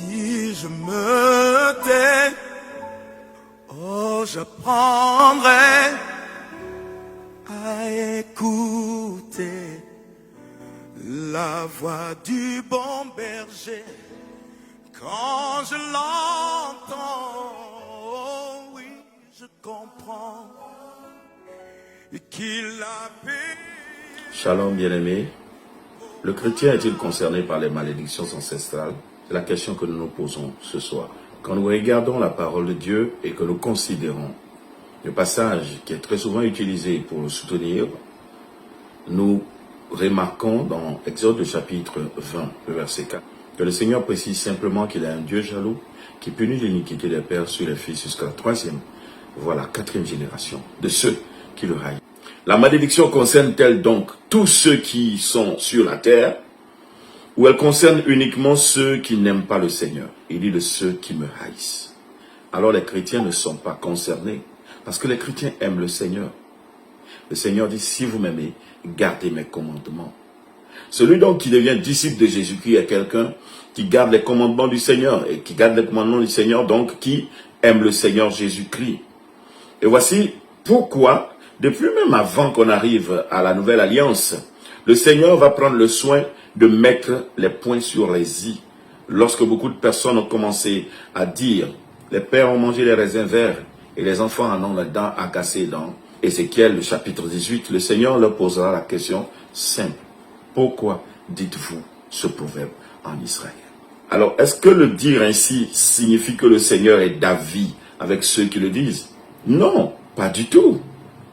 Si je me tais, oh, j'apprendrai à écouter la voix du bon berger. Quand je l'entends, oh oui, je comprends qu'il a payé. Shalom bien-aimés. Le chrétien est-il concerné par les malédictions ancestrales? C'est la question que nous nous posons ce soir. Quand nous regardons la parole de Dieu et que nous considérons le passage qui est très souvent utilisé pour le soutenir, nous remarquons dans Exode chapitre 20, le verset 4, que le Seigneur précise simplement qu'il est un Dieu jaloux qui punit l'iniquité des pères sur les fils jusqu'à la 3e, voire la 4e génération de ceux qui le haïssent. La malédiction concerne-t-elle donc tous ceux qui sont sur la terre, ou elle concerne uniquement ceux qui n'aiment pas le Seigneur? Il dit de ceux qui me haïssent. Alors les chrétiens ne sont pas concernés, parce que les chrétiens aiment le Seigneur. Le Seigneur dit, si vous m'aimez, gardez mes commandements. Celui donc qui devient disciple de Jésus-Christ est quelqu'un qui garde les commandements du Seigneur, et qui garde les commandements du Seigneur, donc qui aime le Seigneur Jésus-Christ. Et voici pourquoi, depuis même avant qu'on arrive à la nouvelle alliance, le Seigneur va prendre le soin de mettre les points sur les i. Lorsque beaucoup de personnes ont commencé à dire, les pères ont mangé les raisins verts et les enfants en ont les dents agacées dans Ézéchiel, le chapitre 18, le Seigneur leur posera la question simple. Pourquoi dites-vous ce proverbe en Israël? Alors, est-ce que le dire ainsi signifie que le Seigneur est d'avis avec ceux qui le disent? Non, pas du tout.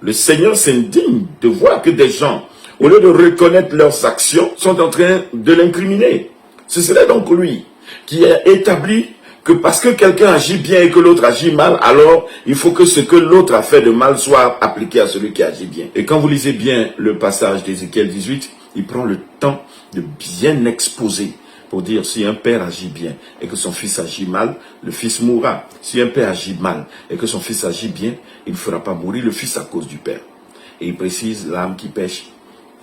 Le Seigneur s'indigne de voir que des gens, au lieu de reconnaître leurs actions, sont en train de l'incriminer. Ce serait donc lui qui a établi que parce que quelqu'un agit bien et que l'autre agit mal, alors il faut que ce que l'autre a fait de mal soit appliqué à celui qui agit bien. Et quand vous lisez bien le passage d'Ézéchiel 18, il prend le temps de bien exposer pour dire si un père agit bien et que son fils agit mal, le fils mourra. Si un père agit mal et que son fils agit bien, il ne fera pas mourir le fils à cause du père. Et il précise, l'âme qui pêche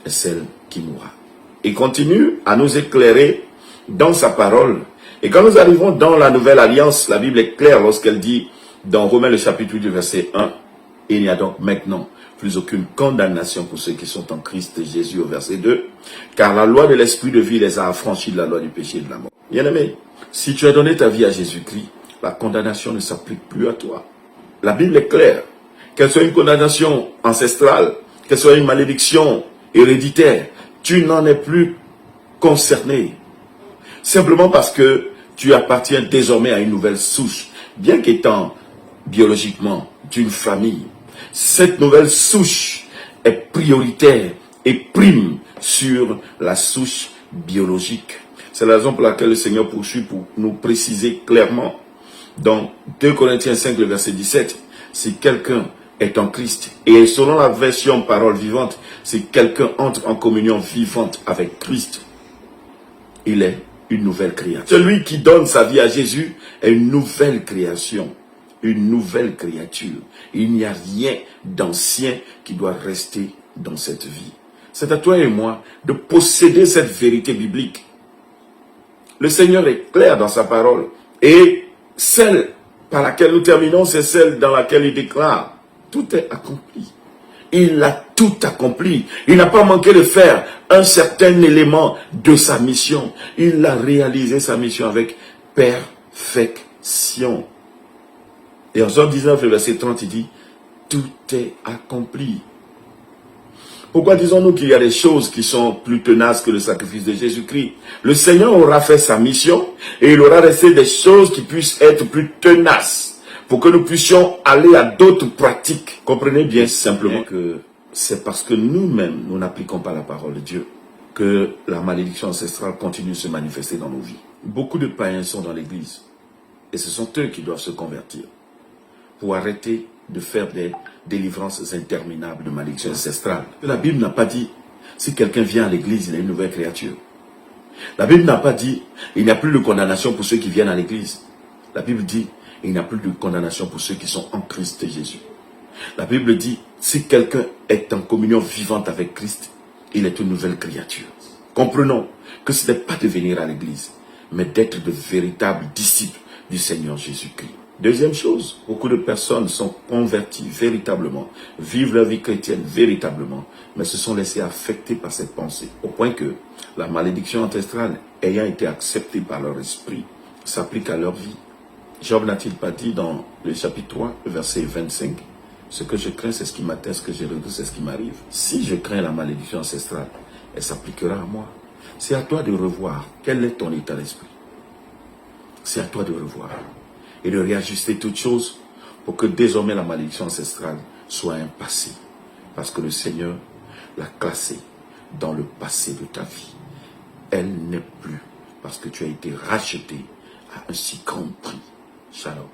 est celle qui mourra. Il continue à nous éclairer dans sa parole. Et quand nous arrivons dans la nouvelle alliance, la Bible est claire lorsqu'elle dit dans Romains le chapitre 8 verset 1, il n'y a donc maintenant plus aucune condamnation pour ceux qui sont en Christ Jésus au verset 2, car la loi de l'esprit de vie les a affranchis de la loi du péché et de la mort. Bien-aimé, si tu as donné ta vie à Jésus-Christ, la condamnation ne s'applique plus à toi. La Bible est claire, qu'elle soit une condamnation ancestrale, qu'elle soit une malédiction héréditaire, tu n'en es plus concerné. Simplement parce que tu appartiens désormais à une nouvelle souche, bien qu'étant biologiquement d'une famille. Cette nouvelle souche est prioritaire et prime sur la souche biologique. C'est la raison pour laquelle le Seigneur poursuit pour nous préciser clairement dans 2 Corinthiens 5, le verset 17, si quelqu'un est en Christ, et selon la version parole vivante, si quelqu'un entre en communion vivante avec Christ, il est une nouvelle créature. Celui qui donne sa vie à Jésus est une nouvelle création. Une nouvelle créature. Il n'y a rien d'ancien qui doit rester dans cette vie. C'est à toi et moi de posséder cette vérité biblique. Le Seigneur est clair dans sa parole. Et celle par laquelle nous terminons, c'est celle dans laquelle il déclare, tout est accompli. Il a tout accompli. Il n'a pas manqué de faire un certain élément de sa mission. Il a réalisé sa mission avec perfection. Et en Jean 19, le verset 30, il dit, tout est accompli. Pourquoi disons-nous qu'il y a des choses qui sont plus tenaces que le sacrifice de Jésus-Christ? Le Seigneur aura fait sa mission et il aura resté des choses qui puissent être plus tenaces pour que nous puissions aller à d'autres pratiques. Comprenez bien simplement que c'est parce que nous-mêmes, nous n'appliquons pas la parole de Dieu que la malédiction ancestrale continue de se manifester dans nos vies. Beaucoup de païens sont dans l'église et ce sont eux qui doivent se convertir pour arrêter de faire des délivrances interminables de malédiction ancestrale. La Bible n'a pas dit, si quelqu'un vient à l'église, il est une nouvelle créature. La Bible n'a pas dit, il n'y a plus de condamnation pour ceux qui viennent à l'église. La Bible dit, il n'y a plus de condamnation pour ceux qui sont en Christ Jésus. La Bible dit, si quelqu'un est en communion vivante avec Christ, il est une nouvelle créature. Comprenons que ce n'est pas de venir à l'église, mais d'être de véritables disciples du Seigneur Jésus-Christ. Deuxième chose, beaucoup de personnes sont converties véritablement, vivent leur vie chrétienne véritablement, mais se sont laissées affecter par cette pensée, au point que la malédiction ancestrale, ayant été acceptée par leur esprit, s'applique à leur vie. Job n'a-t-il pas dit dans le chapitre 3, verset 25, « Ce que je crains, c'est ce qui m'atteint, ce que je redoute, c'est ce qui m'arrive. » Si je crains la malédiction ancestrale, elle s'appliquera à moi. C'est à toi de revoir quel est ton état d'esprit. C'est à toi de revoir et de réajuster toutes choses pour que désormais la malédiction ancestrale soit un passé. Parce que le Seigneur l'a classée dans le passé de ta vie. Elle n'est plus parce que tu as été racheté à un si grand prix. Shalom.